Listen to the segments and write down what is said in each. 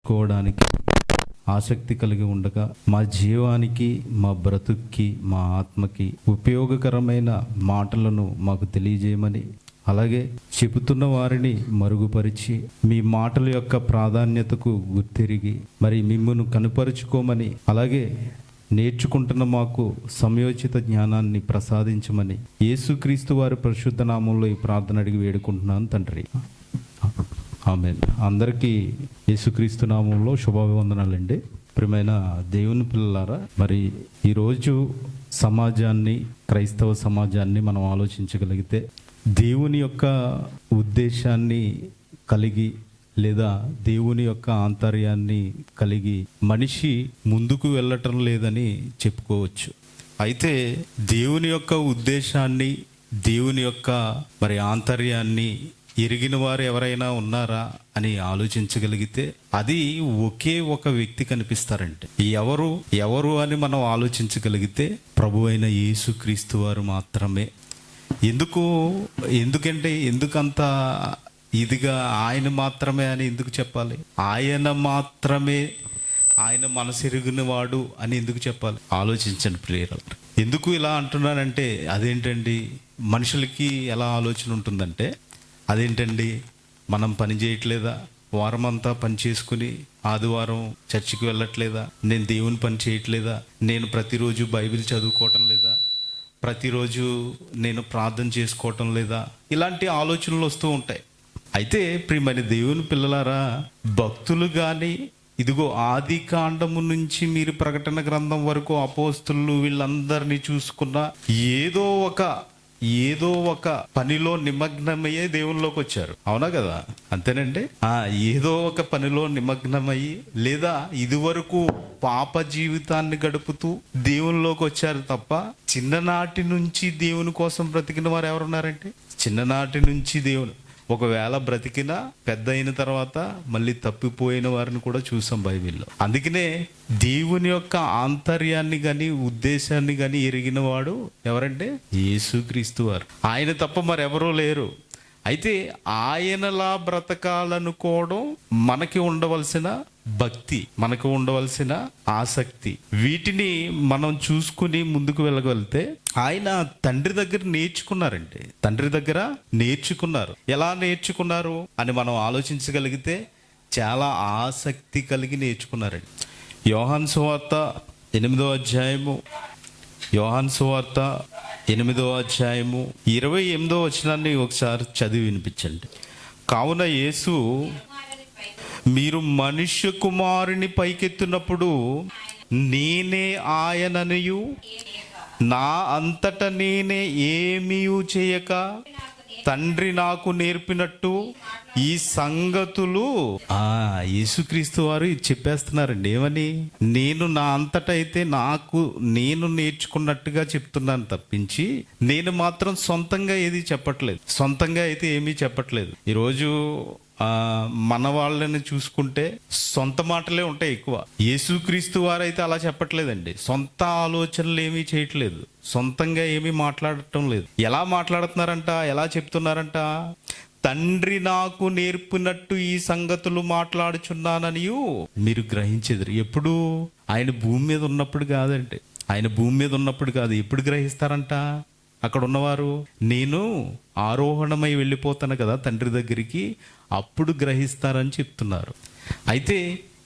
కోవడానికి ఆసక్తి కలిగి ఉండగా మా జీవానికి, మా బ్రతుక్కి, మా ఆత్మకి ఉపయోగకరమైన మాటలను మాకు తెలియజేయమని, అలాగే చెబుతున్న వారిని మరుగుపరిచి మీ మాటల యొక్క ప్రాధాన్యతకు గుర్తిరిగి మరి మిమ్మును కనుపరుచుకోమని, అలాగే నేర్చుకుంటున్న మాకు సమయోచిత జ్ఞానాన్ని ప్రసాదించమని యేసుక్రీస్తు వారి పరిశుద్ధ నామంలో ఈ ప్రార్థన అడిగి వేడుకుంటున్నాను తండ్రి, ఆమేన్. అందరికీ యేసుక్రీస్తు నామంలో శుభాభివందనాలండి. ప్రియమైన దేవుని పిల్లలారా, మరి ఈరోజు సమాజాన్ని, క్రైస్తవ సమాజాన్ని మనం ఆలోచించగలిగితే దేవుని యొక్క ఉద్దేశాన్ని కలిగి లేదా దేవుని యొక్క ఆంతర్యాన్ని కలిగి మనిషి ముందుకు వెళ్ళటం లేదని చెప్పుకోవచ్చు. అయితే దేవుని యొక్క ఉద్దేశాన్ని, దేవుని యొక్క మరి ఆంతర్యాన్ని ఎరిగిన వారు ఎవరైనా ఉన్నారా అని ఆలోచించగలిగితే అది ఒకే ఒక వ్యక్తి కనిపిస్తారంటే ఎవరు అని మనం ఆలోచించగలిగితే ప్రభు అయిన యేసుక్రీస్తు వారు మాత్రమే. ఎందుకంత ఇదిగా ఆయన మాత్రమే అని ఎందుకు చెప్పాలి? ఆయన మాత్రమే, ఆయన మనసెరిగిన వాడు అని ఎందుకు చెప్పాలి? ఆలోచించండి ప్రియులారా. ఎందుకు ఇలా అంటున్నానంటే అదేంటండి, మనుషులకి ఎలా ఆలోచన ఉంటుందంటే, అదేంటండి మనం పని చేయట్లేదా, వారం అంతా పని చేసుకుని ఆదివారం చర్చికి వెళ్ళట్లేదా, నేను దేవుని పని చేయట్లేదా, నేను ప్రతిరోజు బైబిల్ చదువుకోవటం లేదా, ప్రతిరోజు నేను ప్రార్థన చేసుకోవటం లేదా, ఇలాంటి ఆలోచనలు వస్తూ ఉంటాయి. అయితే ప్రియమైన దేవుని పిల్లలారా, భక్తులు కానీ ఇదిగో ఆది కాండము నుంచి మీరు ప్రకటన గ్రంథం వరకు అపోస్తులు వీళ్ళందరినీ చూసుకున్న ఏదో ఒక పనిలో నిమగ్నమయ్యే దేవునిలోకి వచ్చారు. అవునా కదా? అంతేనండి. ఏదో ఒక పనిలో నిమగ్నమయ్యి లేదా ఇదివరకు పాప జీవితాన్ని గడుపుతూ దేవునిలోకి వచ్చారు తప్ప చిన్ననాటి నుంచి దేవుని కోసం బ్రతికిన వారు ఎవరున్నారంటే, చిన్ననాటి నుంచి దేవుని ఒకవేళ బ్రతికినా పెద్ద అయిన తర్వాత మళ్ళీ తప్పిపోయిన వారిని కూడా చూసాం బైబిల్లో. అందుకనే దేవుని యొక్క ఆంతర్యాన్ని కానీ ఉద్దేశాన్ని కానీ ఎరిగిన వాడు ఎవరంటే యేసుక్రీస్తు వారు. ఆయన తప్ప మరెవరూ లేరు. అయితే ఆయనలా బ్రతకాలనుకోవడం మనకి ఉండవలసిన భక్తి, మనకు ఉండవలసిన ఆసక్తి, వీటిని మనం చూసుకుని ముందుకు వెళ్ళగలిగితే ఆయన తండ్రి దగ్గర నేర్చుకున్నారండి. తండ్రి దగ్గర నేర్చుకున్నారు. ఎలా నేర్చుకున్నారు అని మనం ఆలోచించగలిగితే చాలా ఆసక్తి కలిగి నేర్చుకున్నారండి. యోహాను సువార్త 8వ అధ్యాయము 28వ వచనాన్ని ఒకసారి చదివి వినిపించండి. కావున యేసు, మీరు మనుష్య కుమారుని పైకెత్తునప్పుడు నేనే ఆయననియు నా అంతట నేనే ఏమీ చేయక తండ్రి నాకు నేర్పినట్టు ఈ సంగతులు యేసుక్రీస్తు వారు చెప్పేస్తున్నారండి. ఏమని? నేను నా అంతటా అయితే నేను నేర్చుకున్నట్టుగా చెప్తున్నాను తప్పించి నేను మాత్రం సొంతంగా ఏమీ చెప్పట్లేదు. ఈరోజు మన వాళ్ళని చూసుకుంటే సొంత మాటలే ఉంటాయి ఎక్కువ. యేసుక్రీస్తు వారైతే అలా చెప్పట్లేదండి. సొంత ఆలోచనలు ఏమీ చేయట్లేదు, సొంతంగా ఏమీ మాట్లాడటం లేదు. ఎలా మాట్లాడుతున్నారంట, ఎలా చెప్తున్నారంట? తండ్రి నాకు నేర్పినట్టు ఈ సంగతులు మాట్లాడుచున్నాననియు మీరు గ్రహించెదరు. ఎప్పుడు? ఆయన భూమి మీద ఉన్నప్పుడు కాదండి. ఎప్పుడు గ్రహిస్తారంట? అక్కడ ఉన్నవారు, నేను ఆరోహణమై వెళ్ళిపోతాను కదా తండ్రి దగ్గరికి, అప్పుడు గ్రహిస్తారని చెప్తున్నారు. అయితే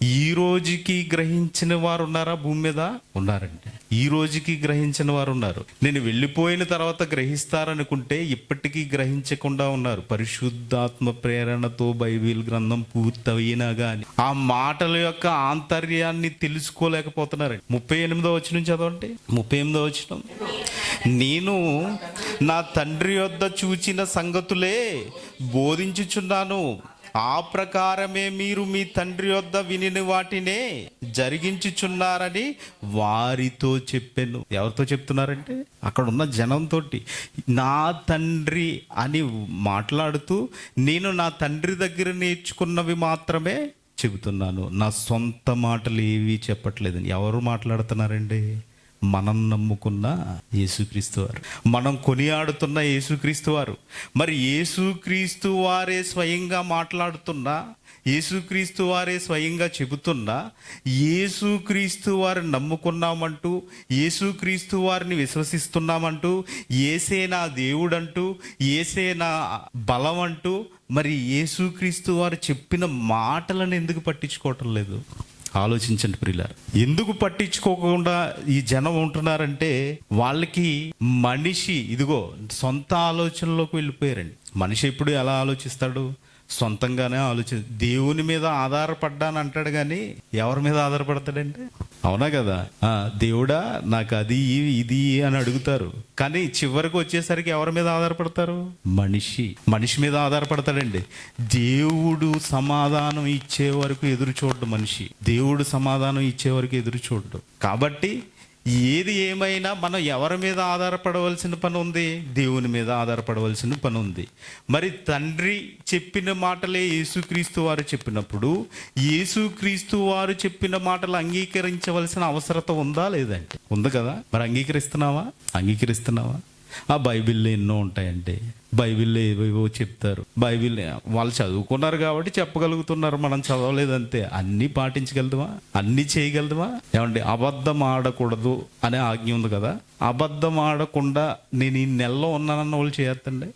ఈ రోజుకి గ్రహించిన వారు ఉన్నారా? భూమి మీద ఉన్నారండి. ఈ రోజుకి గ్రహించిన వారు ఉన్నారు. నేను వెళ్ళిపోయిన తర్వాత గ్రహిస్తారనుకుంటే ఇప్పటికీ గ్రహించకుండా ఉన్నారు. పరిశుద్ధాత్మ ప్రేరణతో బైబిల్ గ్రంథం పూర్తయినా గాని ఆ మాటల యొక్క ఆంతర్యాన్ని తెలుసుకోలేకపోతున్నారండి. 38వ వచనం చదవండి. 38వ వచనం, నేను నా తండ్రి యొద్ద చూచిన సంగతులే బోధించుచున్నాను, ఆ ప్రకారమే మీరు మీ తండ్రి యొద్ద వినిన వాటినే జరిగించుచున్నారని వారితో చెప్పాను. ఎవరితో చెప్తున్నారంటే అక్కడ ఉన్న జనంతో. నా తండ్రి అని మాట్లాడుతూ నేను నా తండ్రి దగ్గర నేర్చుకున్నవి మాత్రమే చెబుతున్నాను, నా సొంత మాటలు ఏవి చెప్పట్లేదు. ఎవరు మాట్లాడుతున్నారండి? మనం నమ్ముకున్న యేసుక్రీస్తు వారు, మనం కొనియాడుతున్న యేసుక్రీస్తు వారు. మరి యేసుక్రీస్తు వారే స్వయంగా మాట్లాడుతున్నా, యేసుక్రీస్తు వారే స్వయంగా చెబుతున్నా, యేసుక్రీస్తు వారిని నమ్ముకున్నామంటూ, యేసుక్రీస్తు వారిని విశ్వసిస్తున్నామంటూ, యేసే నా దేవుడంటూ, యేసే నా బలం అంటూ, మరి యేసుక్రీస్తు వారు చెప్పిన మాటలను ఎందుకు పట్టించుకోవటం లేదు? ఆలోచించండి ప్రియులారా. ఎందుకు పట్టించుకోకుండా ఈ జనం ఉంటున్నారంటే, వాళ్ళకి మనిషి ఇదిగో సొంత ఆలోచనలోకి వెళ్ళిపోయారండి. మనిషి ఎప్పుడు ఎలా ఆలోచిస్తాడు? సొంతంగానే దేవుని మీద ఆధారపడ్డాను అంటాడు, కానీ ఎవరి మీద ఆధారపడతాడంటే? అవునా కదా? దేవుడా నాకు అది ఇది అని అడుగుతారు, కానీ చివరికి వచ్చేసరికి ఎవరి మీద ఆధారపడతారు? మనిషి మీద ఆధారపడతాడండి. దేవుడు సమాధానం ఇచ్చే వరకు ఎదురు చూడడు మనిషి. దేవుడు సమాధానం ఇచ్చే వరకు ఎదురు చూడడు. కాబట్టి ఏది ఏమైనా మనం ఎవరి మీద ఆధారపడవలసిన పని ఉంది? దేవుని మీద ఆధారపడవలసిన పని ఉంది. మరి తండ్రి చెప్పిన మాటలే యేసుక్రీస్తు వారు చెప్పినప్పుడు, యేసుక్రీస్తు వారు చెప్పిన మాటలు అంగీకరించవలసిన అవసరత ఉందా లేదంటే? ఉంది కదా. మరి అంగీకరిస్తున్నావా? ఆ బైబిల్లో ఎన్నో ఉంటాయండి. బైబిల్లో ఏవేవో చెప్తారు. బైబిల్ వాళ్ళు చదువుకున్నారు కాబట్టి చెప్పగలుగుతున్నారు, మనం చదవలేదంతే. అన్నీ పాటించగలదుమా? అన్నీ చేయగలదుమా? ఏమండి, అబద్ధం ఆడకూడదు అనే ఆజ్ఞ ఉంది కదా. అబద్ధం ఆడకుండా నేను ఈ నెలలో ఉన్నానన్న వాళ్ళు చేయొద్దండి.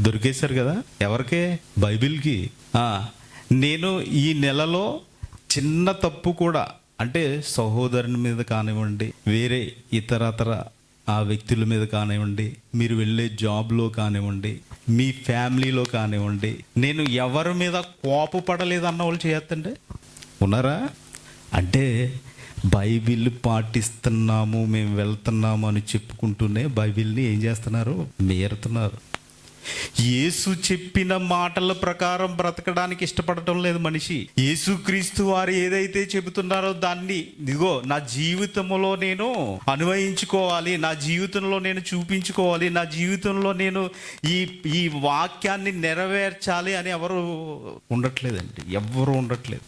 దొరికేశారు కదా. ఎవరికే? బైబిల్కి. నేను ఈ నెలలో చిన్న తప్పు కూడా, అంటే సహోదరుని మీద కానివ్వండి, వేరే ఇతరతర ఆ వ్యక్తుల మీద కానివ్వండి, మీరు వెళ్ళే జాబ్లో కానివ్వండి, మీ ఫ్యామిలీలో కానివ్వండి, నేను ఎవరి మీద కోపపడలేదు అన్న వాళ్ళు చేయొద్దండి. ఉన్నారా? అంటే బైబిల్ పాటిస్తున్నాము, మేము వెళ్తున్నాము అని చెప్పుకుంటూనే బైబిల్ని ఏం చేస్తున్నారు? మీరుతున్నారు. యేసు చెప్పిన మాటల ప్రకారం బ్రతకడానికి ఇష్టపడటం లేదు మనిషి. యేసుక్రీస్తు వారు ఏదైతే చెబుతున్నారో దాన్ని ఇదిగో నా జీవితంలో నేను అన్వయించుకోవాలి, నా జీవితంలో నేను చూపించుకోవాలి, నా జీవితంలో నేను ఈ వాక్యాన్ని నెరవేర్చాలి అని ఎవరు ఉండట్లేదండి. ఎవరు ఉండట్లేదు.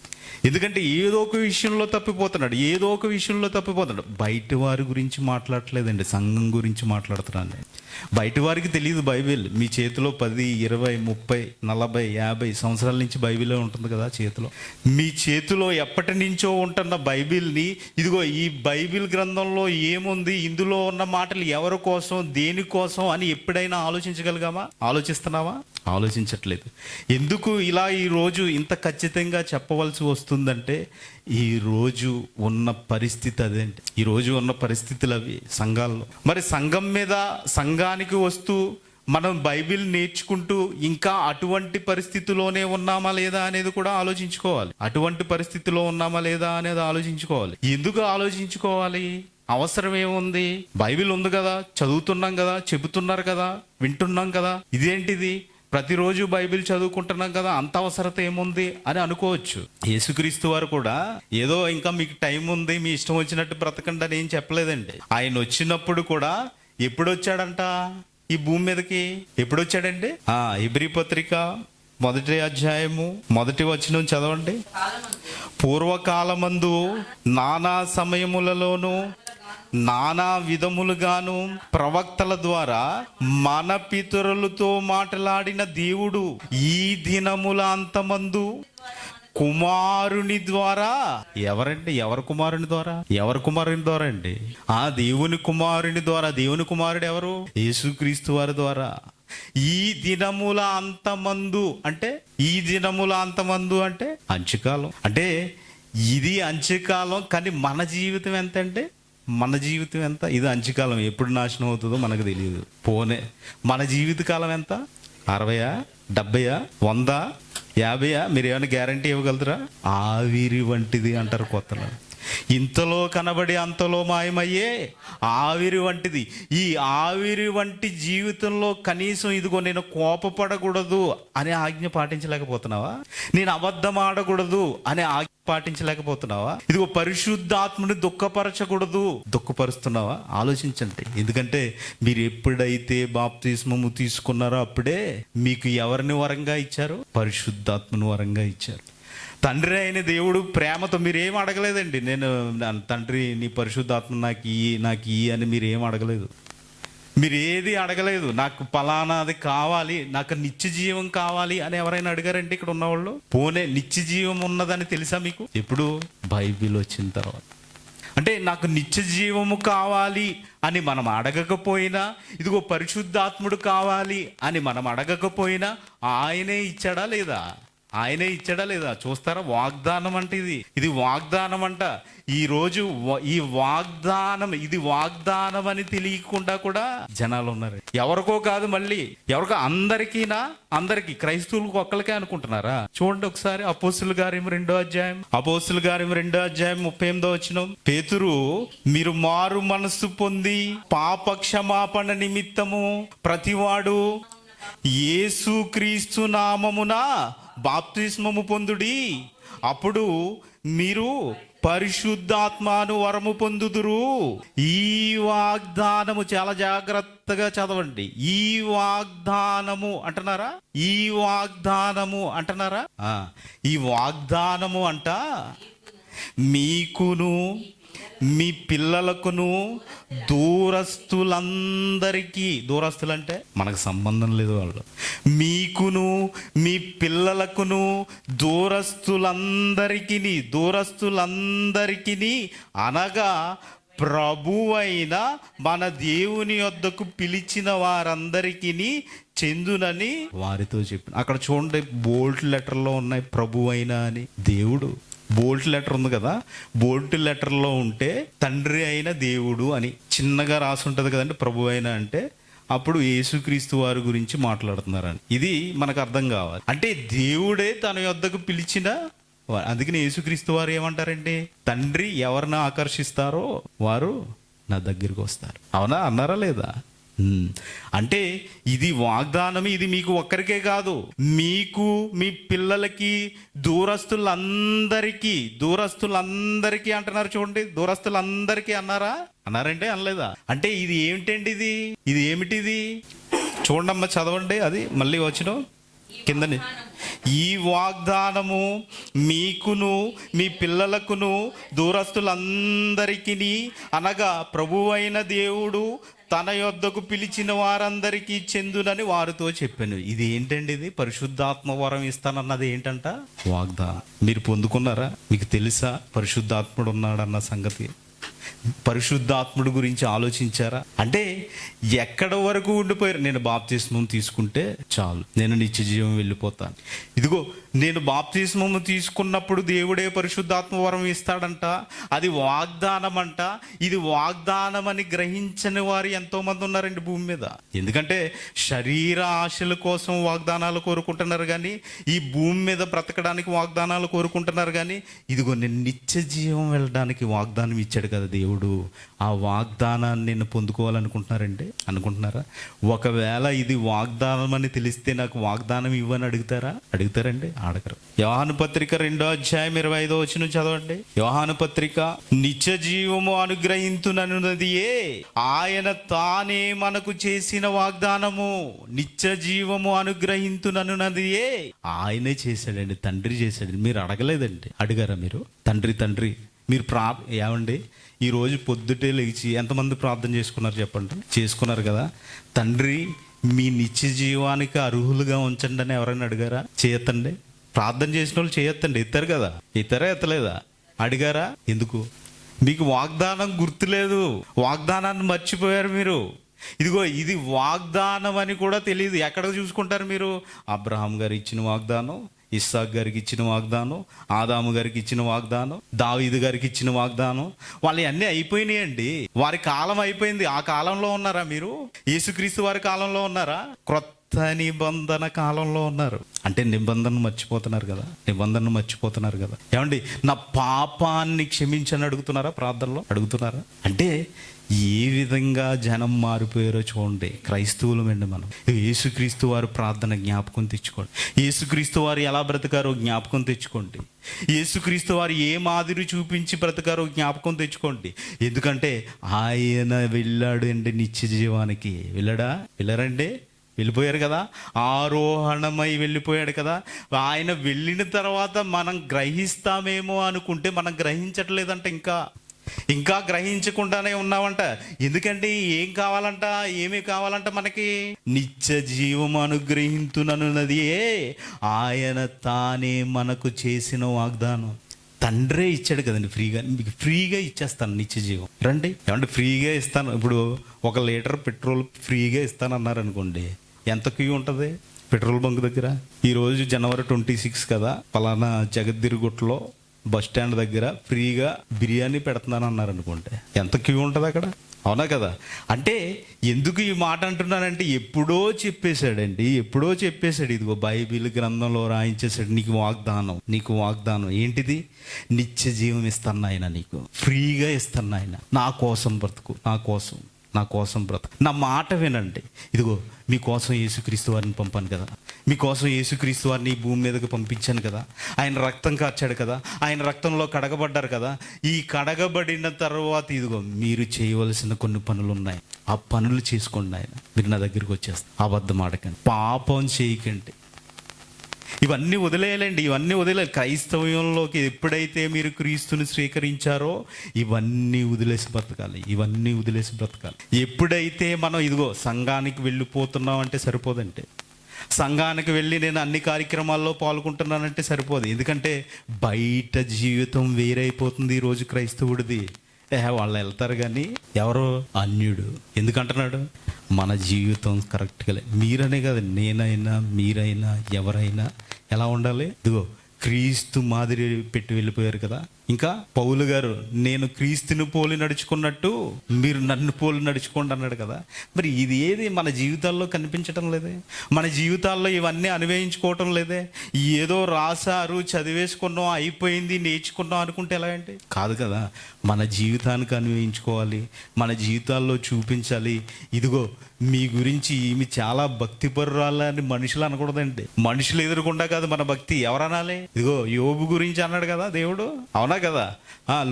ఎందుకంటే ఏదో ఒక విషయంలో తప్పిపోతున్నాడు. బయట వారి గురించి మాట్లాడట్లేదండి, సంఘం గురించి మాట్లాడుతున్నాను. బయట వారికి తెలియదు బైబిల్. మీ చేతిలో 10, 20, 30, 40, 50 సంవత్సరాల నుంచి బైబిలే ఉంటుంది కదా చేతిలో. మీ చేతిలో ఎప్పటి నుంచో ఉంటున్న బైబిల్ని, ఇదిగో ఈ బైబిల్ గ్రంథంలో ఏముంది, ఇందులో ఉన్న మాటలు ఎవరి కోసం, దేనికోసం అని ఎప్పుడైనా ఆలోచించగలిగామా? ఆలోచిస్తున్నావా? ఆలోచించట్లేదు. ఎందుకు ఇలా ఈరోజు ఇంత ఖచ్చితంగా చెప్పవలసి వస్తుందంటే, ఈరోజు ఉన్న పరిస్థితి అదేంటి. ఈరోజు ఉన్న పరిస్థితులు అవి సంఘాల్లో. మరి సంఘానికి వస్తూ మనం బైబిల్ నేర్చుకుంటూ ఇంకా అటువంటి పరిస్థితిలోనే ఉన్నామా లేదా అనేది కూడా ఆలోచించుకోవాలి. ఎందుకు ఆలోచించుకోవాలి? అవసరం ఏముంది? బైబిల్ ఉంది కదా, చదువుతున్నాం కదా, చెబుతున్నారు కదా, వింటున్నాం కదా, ఇదేంటిది? ప్రతిరోజు బైబిల్ చదువుకుంటున్నాం కదా, అంత అవసరత ఏముంది అని అనుకోవచ్చు. యేసుక్రీస్తు వారు కూడా ఏదో ఇంకా మీకు టైం ఉంది, మీ ఇష్టం వచ్చినట్టు బ్రతకండి అని ఏం చెప్పలేదండి. ఆయన వచ్చినప్పుడు కూడా ఎప్పుడు వచ్చాడంట ఈ భూమి మీదకి? ఎప్పుడు వచ్చాడండి? హెబ్రీ పత్రిక 1వ అధ్యాయము 1వ వచనం చదవండి. పూర్వకాలమందు నానా సమయములలోనూ నానా విధములుగాను ప్రవక్తల ద్వారా మన పితరులతో మాట్లాడిన దేవుడు ఈ దినముల అంతమందు కుమారుని ద్వారా, ఎవరి కుమారుని ద్వారా అండి? ఆ దేవుని కుమారుని ద్వారా. దేవుని కుమారుడు ఎవరు? యేసుక్రీస్తు వారి ద్వారా. ఈ దినముల అంతమందు అంటే అంచుకాలం. అంటే ఇది అంచుకాలం, కానీ మన జీవితం ఎంత అంటే ఇది అంచుకాలం. ఎప్పుడు నాశనం అవుతుందో మనకు తెలియదు. పోనే మన జీవితకాలం ఎంత? 60, 70, 100, 50? మీరు ఏమైనా గ్యారంటీ ఇవ్వగలుగుతారా? ఆవిరి వంటిది అంటారు కొత్తలో. ఇంతలో కనబడి అంతలో మాయమయ్యే ఆవిరి వంటిది. ఈ ఆవిరి వంటి జీవితంలో కనీసం ఇదిగో నేను కోపపడకూడదు అనే ఆజ్ఞ పాటించలేకపోతున్నావా? నేను అబద్ధం ఆడకూడదు అనే ఆజ్ఞ పాటించలేకపోతున్నావా? ఇదిగో పరిశుద్ధాత్మని దుఃఖపరుస్తున్నావా? ఆలోచించండి. ఎందుకంటే మీరు ఎప్పుడైతే బాప్తిస్మము తీసుకున్నారో అప్పుడే మీకు ఎవరిని వరంగా ఇచ్చారు? పరిశుద్ధాత్మను వరంగా ఇచ్చారు. తండ్రి అయిన దేవుడు ప్రేమతో మీరేం అడగలేదండి. నేను తండ్రి నీ పరిశుద్ధాత్మ నాకు ఇయ్యి అని మీరేం అడగలేదు. మీరు ఏది అడగలేదు. నాకు పలానాది కావాలి, నాకు నిత్య జీవం కావాలి అని ఎవరైనా అడిగారంటే ఇక్కడ ఉన్నవాళ్ళు? పోనే నిత్య జీవం ఉన్నదని తెలుసా మీకు? ఎప్పుడు? బైబిల్ వచ్చిన తర్వాత. అంటే నాకు నిత్య జీవము కావాలి అని మనం అడగకపోయినా, ఇదిగో పరిశుద్ధాత్ముడు కావాలి అని మనం అడగకపోయినా ఆయనే ఇచ్చాడా లేదా? ఆయనే ఇచ్చాడా లేదా? చూస్తారా? వాగ్దానం అంటే ఇది వాగ్దానం అంట. ఈరోజు ఈ వాగ్దానం, ఇది వాగ్దానం అని తెలియకుండా కూడా జనాలు ఉన్నారు. ఎవరికో కాదు, మళ్ళీ ఎవరికో, అందరికీ క్రైస్తవులకు ఒక్కరికే అనుకుంటున్నారా? చూడండి ఒకసారి అపోస్తుల కార్యం 2వ అధ్యాయం, 38వ వచనం. పేతురు, మీరు మారు మనస్సు పొంది పాప క్షమాపణ నిమిత్తము ప్రతివాడు యేసుక్రీస్తు నామమున బాప్తిస్మము పొందుడి, అప్పుడు మీరు పరిశుద్ధాత్మను వరము పొందుదురు. ఈ వాగ్దానము చాలా జాగ్రత్తగా చదవండి. ఈ వాగ్దానము అంటున్నారా? ఈ వాగ్దానము అంటున్నారా? ఈ వాగ్దానము అంట మీకును మీ పిల్లలకును దూరస్తులందరికీ, దూరస్తులంటే మనకు సంబంధం లేదు వాళ్ళు, మీకును మీ పిల్లలకును దూరస్తులందరికీ అనగా ప్రభువైన మన దేవుని యొద్దకు పిలిచిన వారందరికీ చెందునని వారితో చెప్పిన. అక్కడ చూడండి, బోల్డ్ లెటర్లో ఉన్నాయి ప్రభువైన అని. దేవుడు బోల్ట్ లెటర్ ఉంది కదా, బోల్ట్ లెటర్లో ఉంటే తండ్రి అయిన దేవుడు అని చిన్నగా రాసి ఉంటుంది కదండి. ప్రభు అయిన అంటే అప్పుడు యేసుక్రీస్తు వారి గురించి మాట్లాడుతున్నారని. ఇది మనకు అర్థం కావాలి. అంటే దేవుడే తన యొద్దకు పిలిచిన, అందుకని యేసుక్రీస్తు వారు ఏమంటారంటే, తండ్రి ఎవరిని ఆకర్షిస్తారో వారు నా దగ్గరికి వస్తారు. అవునా? అన్నారా లేదా? అంటే ఇది వాగ్దానం. ఇది మీకు ఒక్కరికే కాదు, మీకు మీ పిల్లలకి దూరస్తులందరికీ అంటున్నారు. చూడండి, దూరస్తులందరికీ అన్నారంటే అనలేదా? అంటే ఇది ఏమిటండి? ఇది ఏమిటిది? చూడండమ్మా, చదవండి అది మళ్ళీ వచ్చిన కిందని. ఈ వాగ్దానము మీకును మీ పిల్లలకును దూరస్తులందరికీ అనగా ప్రభువైన దేవుడు తన యొద్దకు పిలిచిన వారందరికీ చెందునని వారితో చెప్పాను. ఇది ఏంటండి? ఇది పరిశుద్ధాత్మ వరం ఇస్తానన్నది ఏంటంట? వాగ్దానం. మీరు పొందుకున్నారా? మీకు తెలుసా పరిశుద్ధాత్ముడు ఉన్నాడన్న సంగతి? పరిశుద్ధాత్ముడు గురించి ఆలోచించారా? అంటే ఎక్కడ వరకు ఉండిపోయారు? నేను బాప్తిస్మం తీసుకుంటే చాలు, నేను నిత్య జీవం వెళ్ళిపోతాను. ఇదిగో, నేను బాప్తిస్మము తీసుకున్నప్పుడు దేవుడే పరిశుద్ధాత్మ వరం ఇస్తాడంట. అది వాగ్దానం అంట. ఇది వాగ్దానం అని గ్రహించని వారు ఎంతో మంది ఉన్నారండి భూమి మీద. ఎందుకంటే శరీర ఆశల కోసం వాగ్దానాలు కోరుకుంటున్నారు, కానీ ఈ భూమి మీద బ్రతకడానికి వాగ్దానాలు కోరుకుంటున్నారు. కానీ ఇదిగో, నేను నిత్య జీవం వెళ్ళడానికి వాగ్దానం ఇచ్చాడు కదా దేవుడు. ఆ వాగ్దానాన్ని నేను పొందుకోవాలనుకుంటున్నారండి? అనుకుంటున్నారా? ఒకవేళ ఇది వాగ్దానం అని తెలిస్తే నాకు వాగ్దానం ఇవ్వని అడుగుతారండి? అడగరు. యోహాను పత్రిక 2వ అధ్యాయం 25వ వచనం చదవండి. యోహాను పత్రిక, నిత్య జీవము అనుగ్రహించుననున్నదియే ఆయన తానే మనకు చేసిన వాగ్దానము. నిత్య జీవము అనుగ్రహించుననున్నదియే ఆయనే చేశాడండి, తండ్రి చేశాడండి. మీరు అడగలేదండి? అడిగారా మీరు? తండ్రి మీరు ఏమండి, ఈరోజు పొద్దుటే లేచి ఎంతమంది ప్రార్థన చేసుకున్నారు చెప్పండి? చేసుకున్నారు కదా. తండ్రి మీ నిత్య జీవానికి అర్హులుగా ఉంచండి అని ఎవరైనా అడిగారా? చేయొత్తండి. ప్రార్థన చేసిన వాళ్ళు చేయొత్తండి. ఎత్తారు కదా? ఎత్తలేదా? అడిగారా? ఎందుకు? మీకు వాగ్దానం గుర్తులేదు, వాగ్దానాన్ని మర్చిపోయారు మీరు. ఇదిగో, ఇది వాగ్దానం అని కూడా తెలియదు. ఎక్కడ చూసుకుంటారు మీరు? అబ్రహాం గారు ఇచ్చిన వాగ్దానం, ఇస్సాక్ గారికి ఇచ్చిన వాగ్దానం, ఆదాము గారికి ఇచ్చిన వాగ్దానం, దావీదు గారికి ఇచ్చిన వాగ్దానం, వాళ్ళు అన్నీ అయిపోయినాయండి. వారి కాలం అయిపోయింది. ఆ కాలంలో ఉన్నారా మీరు? యేసుక్రీస్తు వారి కాలంలో ఉన్నారా? క్రొత్త నిబంధన కాలంలో ఉన్నారు. అంటే నిబంధనను మర్చిపోతున్నారు కదా. ఏమండి, నా పాపాన్ని క్షమించని అడుగుతున్నారా? ప్రార్థనలో అడుగుతున్నారా? అంటే ఏ విధంగా జనం మారిపోయారో చూడండి. క్రైస్తవులమండి మనం. యేసుక్రీస్తు వారు ప్రార్థన జ్ఞాపకం తెచ్చుకోండి. యేసుక్రీస్తు వారు ఎలా బ్రతికారో జ్ఞాపకం తెచ్చుకోండి. యేసుక్రీస్తు వారు ఏ మాదిరి చూపించి బ్రతికారో జ్ఞాపకం తెచ్చుకోండి. ఎందుకంటే ఆయన వెళ్ళాడు అండి నిత్య జీవానికి. వెళ్ళారండి? వెళ్ళిపోయారు కదా, ఆరోహణమై వెళ్ళిపోయాడు కదా. ఆయన వెళ్ళిన తర్వాత మనం గ్రహిస్తామేమో అనుకుంటే మనం గ్రహించట్లేదంట, ఇంకా గ్రహించకుండానే ఉన్నామంట. ఎందుకంటే ఏం కావాలంట, ఏమి కావాలంట మనకి? నిత్య జీవం అనుగ్రహించునన్నది ఆయన తానే మనకు చేసిన వాగ్దానం. తండ్రే ఇచ్చాడు కదండి ఫ్రీగా, మీకు ఫ్రీగా ఇచ్చేస్తాను నిత్య జీవం, రండి. ఏమంటే ఫ్రీగా ఇస్తాను. ఇప్పుడు 1 లీటర్ పెట్రోల్ ఫ్రీగా ఇస్తాను అన్నారు అనుకోండి, ఎంత క్యూ ఉంటుంది పెట్రోల్ బంక్ దగ్గర? ఈరోజు జనవరి 26 కదా, పలానా జగద్గిరిగుట్టలో బస్ స్టాండ్ దగ్గర ఫ్రీగా బిర్యానీ పెడుతున్నాను అన్నారు అనుకుంటే ఎంత క్యూ ఉంటుంది అక్కడ, అవునా కదా? అంటే ఎందుకు ఈ మాట అంటున్నానంటే ఎప్పుడో చెప్పేశాడు. ఇదిగో బైబిల్ గ్రంథంలో రాయించేశాడు, నీకు వాగ్దానం ఏంటిది? నిత్య జీవం ఇస్తాను ఆయన, నీకు ఫ్రీగా ఇస్తాను ఆయన. నా కోసం బ్రతుకు, నా కోసం బ్రతుకు, నా మాట వినండి. ఇదిగో మీకోసం యేసుక్రీస్తు వారిని పంపాను కదా, మీకోసం యేసుక్రీస్తు వారిని ఈ భూమి మీదకి పంపించాను కదా, ఆయన రక్తం కార్చాడు కదా, ఆయన రక్తంలో కడగబడ్డారు కదా. ఈ కడగబడిన తర్వాత ఇదిగో మీరు చేయవలసిన కొన్ని పనులు ఉన్నాయి, ఆ పనులు చేసుకోండి ఆయన. మీరు నా దగ్గరికి వచ్చేస్తారు. అబద్ధం ఆడకండి, పాపం చేయకండి, ఇవన్నీ వదిలేయాలండి. క్రైస్తవ్యంలోకి ఎప్పుడైతే మీరు క్రీస్తుని స్వీకరించారో ఇవన్నీ వదిలేసి బ్రతకాలి. ఎప్పుడైతే మనం ఇదిగో సంఘానికి వెళ్ళిపోతున్నాం అంటే సరిపోదంటే, సంఘానికి వెళ్ళి నేను అన్ని కార్యక్రమాల్లో పాల్గొంటున్నానంటే సరిపోదు. ఎందుకంటే బయట జీవితం వేరైపోతుంది ఈరోజు క్రైస్తవుడిది. వాళ్ళు వెళ్తారు కానీ ఎవరో అన్యుడు. ఎందుకంటున్నాడు? మన జీవితం కరెక్ట్గా మీరనే కాదు, నేనైనా మీరైనా ఎవరైనా ఎలా ఉండాలి? ఇదిగో క్రీస్తు మాదిరి పెట్టి వెళ్ళిపోయారు కదా. ఇంకా పౌలు గారు నేను క్రీస్తుని పోలి నడుచుకున్నట్టు మీరు నన్ను పోలి నడుచుకోండి అన్నాడు కదా. మరి ఇది ఏది మన జీవితాల్లో కనిపించటం లేదే, మన జీవితాల్లో ఇవన్నీ అన్వయించుకోవటం లేదే. ఏదో రాశారు, చదివేసుకున్నాం, అయిపోయింది, నేర్చుకున్నాం అనుకుంటే ఎలాగంటే కాదు కదా. మన జీవితానికి అన్వయించుకోవాలి, మన జీవితాల్లో చూపించాలి. ఇదిగో మీ గురించి ఈమె చాలా భక్తిపరురాలని మనుషులు అనకూడదండి. మనుషులు ఎదురుకుండా కాదు మన భక్తి. ఎవరనాలి? ఇదిగో యోబు గురించి అన్నాడు కదా దేవుడు, అవునా కదా?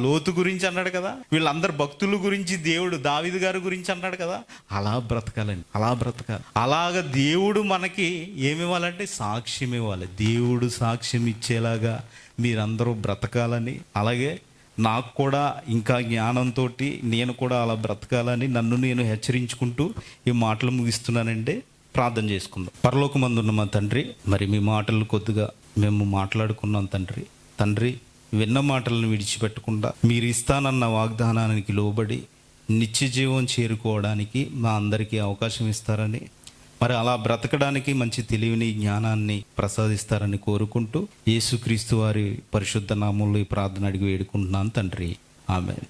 లోతు గురించి అన్నాడు కదా. వీళ్ళందరు భక్తుల గురించి దేవుడు దావీదు గారి గురించి అన్నాడు కదా. అలా బ్రతకాలండి, అలాగ దేవుడు మనకి ఏమివ్వాలంటే సాక్ష్యం ఇవ్వాలి. దేవుడు సాక్ష్యం ఇచ్చేలాగా మీరందరూ బ్రతకాలని, అలాగే నాకు కూడా ఇంకా జ్ఞానంతో నేను కూడా అలా బ్రతకాలని నన్ను నేను హెచ్చరించుకుంటూ ఈ మాటలు ముగిస్తున్నానండి. ప్రార్థన చేసుకుందాం. పరలోకమందున్న మా తండ్రి, మరి మీ మాటలు కొద్దిగా మేము మాట్లాడుకున్నాం తండ్రి. విన్న మాటలను విడిచిపెట్టకుండా మీరు ఇస్తానన్న వాగ్దానానికి లోబడి నిత్య జీవం చేరుకోవడానికి మా అందరికీ అవకాశం ఇస్తారని, మరి అలా బ్రతకడానికి మంచి తెలివిని, జ్ఞానాన్ని ప్రసాదిస్తారని కోరుకుంటూ యేసుక్రీస్తు వారి పరిశుద్ధ నామంలో ఈ ప్రార్థన అడిగి వేడుకుంటున్నాను తండ్రి. ఆమేన్.